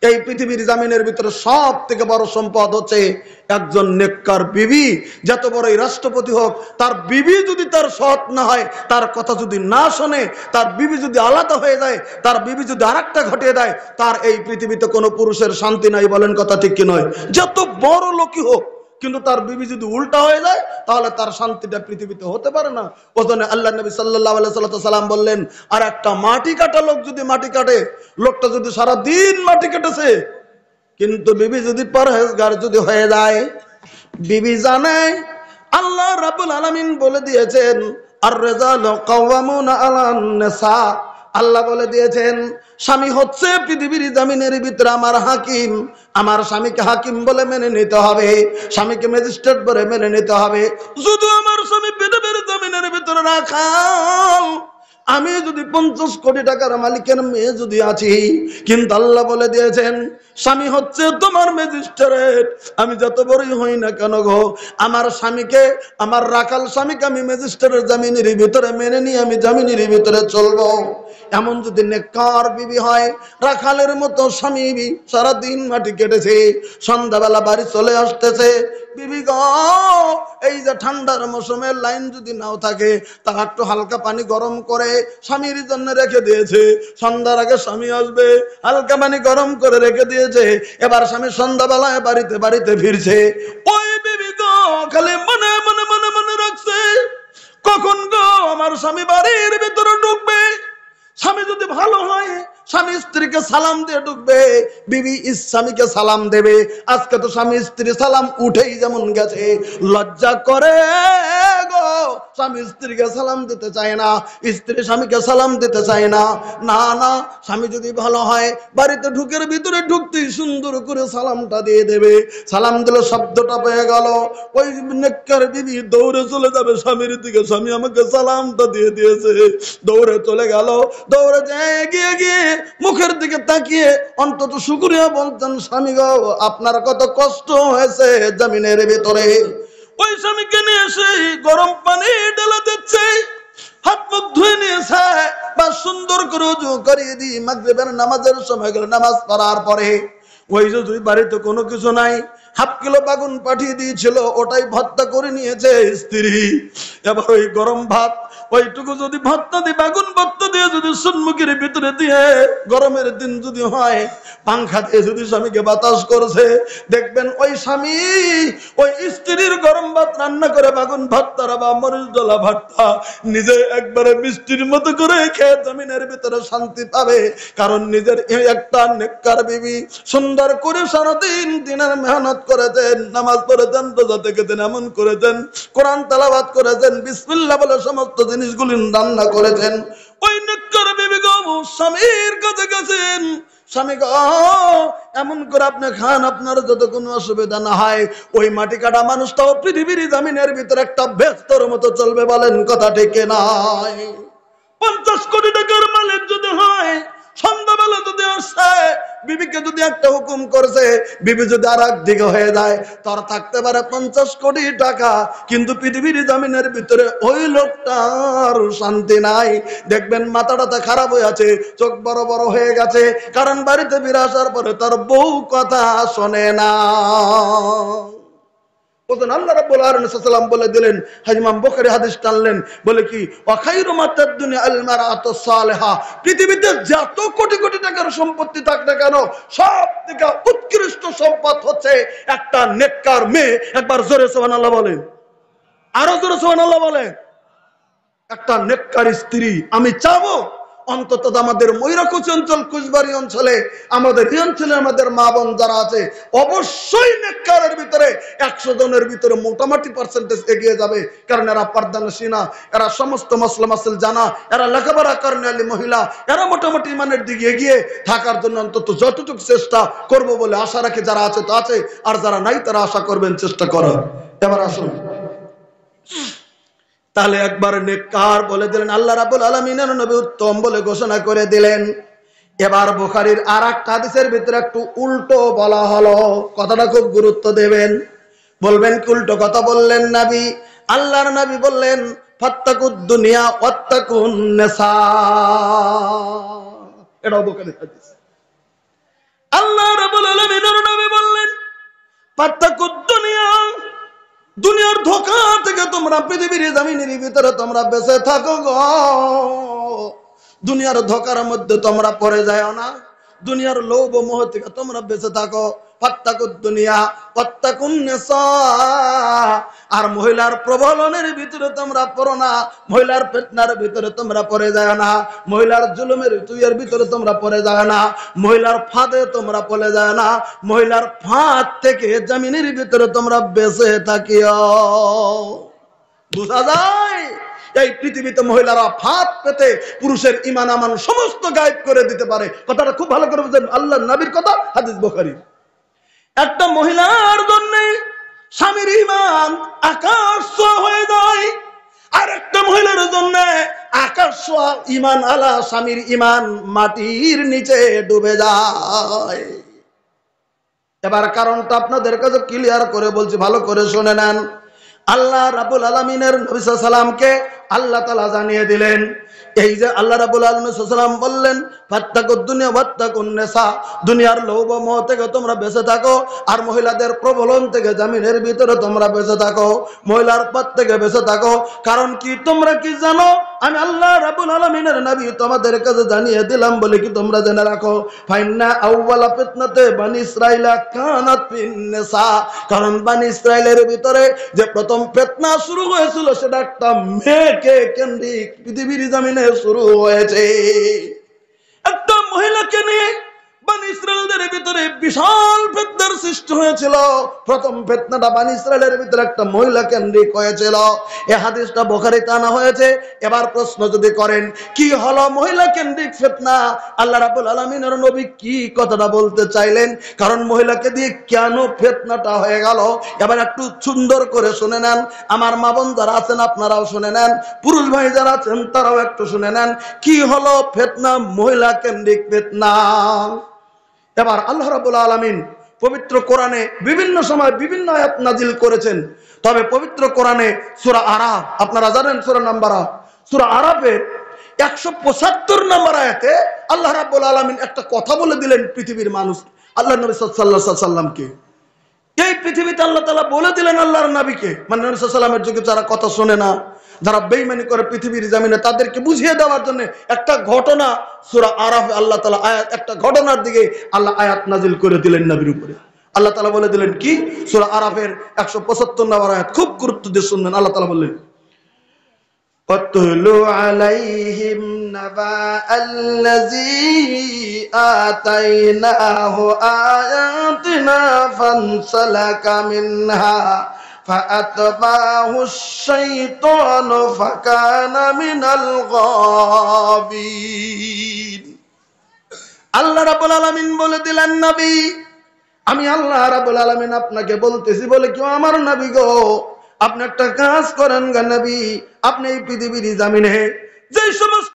এই পৃথিবীর জামিনের ভিতরে সব থেকে বড় সম্পদ হচ্ছে একজন নেককার বিবি। যত বড়ই রাষ্ট্রপতি হোক, তার বিবি যদি তার সৎ না হয়, তার কথা যদি না শোনে, তার বিবি যদি আলাদা হয়ে যায়, তার বিবি যদি আরেকটা ঘটিয়ে দেয়, তার এই পৃথিবীতে কোনো পুরুষের শান্তি নাই। বলেন কথা ঠিক কি নয়? যত বড় লোকই হোক, কিন্তু তার বিবি যদি উল্টা হয়ে যায়, তাহলে তার শান্তিটা পৃথিবীতে হতে পারে না। ওজন্য আল্লাহ নবী সাল্লাল্লাহু আলাইহি সাল্লাম বললেন, আর একটা মাটি কাটা লোক যদি মাটি কাটে, লোকটা যদি সারা দিন মাটি কেটেছে, কিন্তু বিবি যদি পরহেজগার যদি হয়ে যায়, বিবি জানে আল্লাহ রাব্বুল আলামিন বলে দিয়েছেন আর রিজালু কাওয়ামুনা আলান নিসা। আল্লাহ বলে দিয়েছেন স্বামী হচ্ছে পৃথিবীর জমিনের ভিতরে আমার হাকিম। আমার স্বামীকে হাকিম বলে মেনে নিতে হবে, স্বামীকে ম্যাজিস্ট্রেট বলে মেনে নিতে হবে। যদি আমার স্বামী পৃথিবীর জমিনের ভিতরে রাখাল, আমি যদি 50 কোটি টাকার মালিকের মেয়ে যদি আছি, কিন্তু আল্লাহ বলে দিয়েছেন স্বামী হচ্ছে তোমার ম্যাজিস্ট্রেট। আমি যত বড়ই হই না কেন গো, আমার স্বামীকে, আমার রাখাল স্বামীকে আমি ম্যাজিস্ট্রেটের জামিনের ভিতরে মেনে নিয়ে আমি জামিনের ভিতরে চলবো। এমন যদি নেককার বিবি হয়, রাখালের মতো স্বামী সারাদিন মাটি কেটেছে, সন্ধ্যাবেলা বাড়ি চলে আসতেছে, বিবি গো এই যে ঠান্ডার মৌসুমে লাইন যদি নাও থাকে, তা একটু হালকা পানি গরম করে স্বামীর জন্য রেখে দিয়েছে। সন্ধ্যার আগে স্বামী আসবে, হালকা পানি গরম করে রেখে দিয়েছে। এবার স্বামী সন্ধ্যাবেলায় বাড়িতে বাড়িতে ফিরছে, ওই বিবি গো খালি মনে মনে মনে মনে রাখছে কখন গো আমার স্বামী বাড়ির ভিতরে ঢুকবে। স্বামী যদি ভালো হয়, স্বামী স্ত্রীকে সালাম দিয়ে ঢুকবে, বিবি স্বামীকে সালাম দেবে। আজকে তো স্বামী স্ত্রী সালাম উঠেই যেমন গেছে, লজ্জা করে গো, স্বামী স্ত্রীকে সালাম দিতে চায় না, স্ত্রী স্বামীকে সালাম দিতে চায় না। না না, স্বামী যদি ভালো হয়, বাড়িতে ঢুকের ভিতরে ঢুকতেই সুন্দর করে সালামটা দিয়ে দেবে। সালাম দিলে শব্দটা পেয়ে গেল, ওই নেককার বিবি দৌড়ে চলে যাবে স্বামীর দিকে, স্বামী আমাকে সালামটা দিয়ে দিয়েছে। দৌড়ে চলে গেল, দৌড়ে যায় এগিয়ে গিয়ে মুখের দিকে তাকিয়ে অন্তত শুকরিয়া বলতেন, স্বামী গো আপনার কত কষ্ট হয়েছে জমিনের ভিতরে। ওই স্বামীকে নিয়ে এসে গরম পানি ঢেলে দিচ্ছে, হাত মুখ ধুয়ে নিয়েছে, বা সুন্দর করে উজু করিয়ে দিই। মাগরিবের নামাজের সময় গেলে নামাজ পড়ার পরে ওই যে দুই বাড়িতে কোনো কিছু নাই, হাফ কিলো বাগুন পাঠিয়ে দিয়েছিল, ওটাই ভর্তা করে নিয়েছে স্ত্রী। এবার ওই গরম ভাত, ওইটুকু যদি ভর্তা দিয়ে, বাগুন ভর্তা দিয়ে যদি সুন্মুখের ভিতরে দিয়ে, গরমের দিন যদি হয়, পাংখা দিয়ে যদি স্বামীকে বাতাস করছে, দেখবেন ওই স্বামী ওই স্ত্রীর গরম ভাত রান্না করে বাগুন ভর্তা বা মরিচ ডলা ভর্তা নিজে একবারে মিষ্টির মতো করে খেয়ে জমিনের ভিতরে শান্তি পাবে। কারণ নিজের একটা নেককার বিবি সুন্দর করে সারাদিন দিনের মেহনত করেছেন, নামাজ পড়েছেন, রোজা থেকেছেন, এমন করেছেন, কোরআন তেলাওয়াত করেছেন, বিসমিল্লাহ বলে সমস্ত জিনিসগুলি রান্না করেছেন। ওই নেককার বিবি গো স্বামীর কাছে গেছেন, স্বামী গো এমন করে আপনি খান, আপনার যত কোনো অসুবিধা না হয়। ওই মাটি কাটা মানুষটাও পৃথিবীর জামিনের ভিতরে একটা ব্যস্তর মতো চলবে। বলেন কথা ঠিক নাই? 50 কোটি টাকার মালিক যদি হয়, সন্ধ্যাবেলা যদি আসছে, বিবিকে যদি একটা হুকুম করছে, বিবি যদি আর এক দিকে হয়ে যায়, তার থাকতে পারে 50 কোটি টাকা, কিন্তু পৃথিবীর জমিনের ভিতরে ওই লোকটার শান্তি নাই। দেখবেন মাথাটা খারাপ হয়ে আছে, চোখ বড় বড় হয়ে গেছে, কারণ বাড়িতে ফিরে আসার পরে তার বউ কথা শোনে না। আল্লাহ রাব্বুল আলামিন সাল্লাল্লাহু বলে দিলেন, ইমাম বুখারী হাদিস টানলেন, বলে কি ওয়া খায়রু মাতাদ দুনিয়া আল মারআতু সালিহা। পৃথিবীতে যত কোটি কোটি টাকার সম্পত্তি থাক না কেন, সব থেকে উৎকৃষ্ট সম্পদ হচ্ছে একটা নেককার মেয়ে। একবার জোরে সুবহানাল্লাহ বলেন, আরো জোরে সুবহানাল্লাহ বলেন। একটা নেককার স্ত্রী আমি চাবো অন্তত আমাদের ময়ূরকুচি অঞ্চল, কুচবাড়ি অঞ্চলে, আমাদের এই অঞ্চলে আমাদের মা বোন যারা আছে, অবশ্যই নেককারের ভিতরে 100 জনের ভিতরে মোটামুটি পার্সেন্টেজ এগিয়ে যাবে। কারণ এরা পর্দানশী না, এরা সমস্ত মসলা মাসল জানা, এরা লেখাপড়া করেন মহিলা, এরা মোটামুটি ইমানের দিকে এগিয়ে থাকার জন্য অন্তত যতটুকু চেষ্টা করব বলে আশা রাখি। যারা আছে তো আছে, আর যারা নাই তারা আশা করবেন, চেষ্টা করার। এবার আসুন, তাহলে একবার নেককার বলে দিলেন, আল্লাহ রাব্বুল আলামিনের নবী উত্তম বলে ঘোষণা করে দিলেন। এবার বুখারীর আরেকটা হাদিসের ভিতরে একটু উল্টো বলা হলো, কথাটা খুব গুরুত্ব দেবেন। বলবেন কি উল্টো কথা বললেন নবী? আল্লাহর নবী বললেন ফাত্তাকুদ দুনিয়া ওয়াত্তাকুন নিসা। এটাও বুখারীর হাদিস। ফাত্তাকুদ দুনিয়া, দুনিয়ার ধোঁকা থেকে তোমরা পৃথিবীর জমিনের ভিতরে তোমরা বেঁচে থাকো গো। দুনিয়ার ধোঁকার মধ্যে তোমরা পড়ে যাও না, দুনিয়ার লোভ মোহ থেকে তোমরা বেঁচে থাকো। ফাত্তাকুদ দুনিয়া ওয়াত্তাকুন নিসা, আর মহিলার প্রবলনের ভিতরে তোমরা পড়ো না, মহিলার ফিতনার ভিতরে তোমরা পড়ে যাও না, মহিলার জুলুমের তুইয়ের ভিতরে তোমরা পড়ে যাও না, মহিলার ফাঁদে তোমরা পড়ে যাও না, মহিলার ফাঁদ থেকে জমিনের ভিতরে তোমরা বেঁচে থাকিও। বুঝা যায় এই পৃথিবীতে মহিলারা ফাঁদ পেতে পুরুষের ঈমান আমান সমস্ত গায়েব করে দিতে পারে। কথাটা খুব ভালো করে বুঝেন, আল্লাহর নবীর কথা, হাদিস বুখারী। একটা মহিলার জন্য স্বামীর ঈমান আকাশ ছোঁয়া হয়ে যায়, আর একটা মহিলার জন্য আকাশ ছোঁয়া ঈমান আলা স্বামীর ঈমান মাটির নিচে ডুবে যায়। এবার কারণটা আপনাদের কাছে ক্লিয়ার করে বলছি, ভালো করে শুনে নেন। আল্লাহ রাব্বুল আলামিনের নবী সাল্লাল্লাহু আলাইহি ওয়াসাল্লামকে আল্লাহ তাআলা জানিয়ে দিলেন, এই যে আল্লাহ রাব্বুল আলামিন সাল্লাল্লাহু আলাইহি ওয়াসাল্লাম বললেন ফাত্তাকুদ দুনিয়া ওয়াত্তাকুন নিসা, দুনিয়ার লোভ মোহ থেকে তোমরা বেঁচে থাকো, আর মহিলাদের প্রবলন থেকে জমিনের ভিতরে তোমরা বেঁচে থাকো, মহিলার পথ থেকে বেঁচে থাকো। কারণ কি তোমরা কি জানো, আমি আল্লাহ রাব্বুল আলামিনের নবী তোমাদের কাছে জানিয়ে দিলাম বলে কি তোমরা জেনে রাখো, ফাইন্না আউওয়ালা ফিতনাতে বানি ইসরাঈলা কানাত ফিন নিসা, কারণ বানি ইসরাঈলের ভিতরে যে প্রথম ফিতনা শুরু হয়েছিল সেটা একটা মেয়েকে কেন্দ্রিক পৃথিবীর জমিনে শুরু হয়েছে। একটা মহিলাকে নিয়ে বানি ইসরাঈলের ভিতরে বিশাল ফিতনার সৃষ্টি হয়েছিল। প্রথম ফিতনাটা বানি ইসরাঈলের ভিতরে একটা মহিলা কেন্দ্রিক হয়েছিল। এই হাদিসটা বুখারীতে আনা হয়েছে। এবার প্রশ্ন যদি করেন কি হলো মহিলা কেন্দ্রিক ফিতনা, আল্লাহ রাব্বুল আলামিনের নবী কি কথাটা বলতে চাইলেন, কারণ মহিলাকে দিয়ে কেন ফিতনাটা হয়ে গেল, এবার একটু সুন্দর করে শুনে নেন। আমার মা বোন যারা আছেন আপনারাও শুনে নেন, পুরুষ ভাই যারা আছেন তারাও একটু শুনে নেন কি হলো ফিতনা, মহিলা কেন্দ্রিক ফিতনা। এবার আল্লাহ রাব্বুল আলামিন পবিত্র কোরআনে বিভিন্ন সময় বিভিন্ন আয়াত নাজিল করেছেন। তবে পবিত্র কোরআনে সূরা আরাফ, আপনারা জানেন সূরা নাম্বার, সূরা আরাফের 175 নম্বর আয়াতে আল্লাহ রাব্বুল আলামিন একটা কথা বলে দিলেন পৃথিবীর মানুষ আল্লাহ নবী সাল্লাল্লাহু আলাইহি সাল্লামকে। এই পৃথিবীতে আল্লাহ তাআলা বলে দিলেন আল্লাহর নবীকে, মানে নবী সাল্লাল্লাহু আলাইহি সাল্লামের যুগে যারা কথা শোনে না, যারা বেঈমানি করে পৃথিবীর জমিনে, তাদেরকে বুঝিয়ে দেওয়ার জন্য একটা ঘটনা সূরা আরাফে আল্লাহ তাআলা আয়াত, একটা ঘটনার দিকে আল্লাহ আয়াত নাজিল করে দিলেন নবীর উপরে। আল্লাহ তাআলা বলে দিলেন কি, সূরা আরাফের 175 নম্বর আয়াত, খুব গুরুত্ব দিয়ে শুনবেন। আল্লাহ তাআলা বললেন ওয়াতলু আলাইহিম নাবা আল্লাযী আতাইনাহু আয়াতিনা ফানসালাকা মিনহা فأتبعه الشيطان فكان من الغابين। আল্লাহ রাব্বুল আলামিন বলে দিলেন নবী, আমি আল্লাহ রাব্বুল আলামিন আপনাকে বলতেছি বলে কেউ আমার নবী গো, আপনি একটা কাজ করেন গো নবী, আপনি এই পৃথিবীর জমিনে যে সমস্ত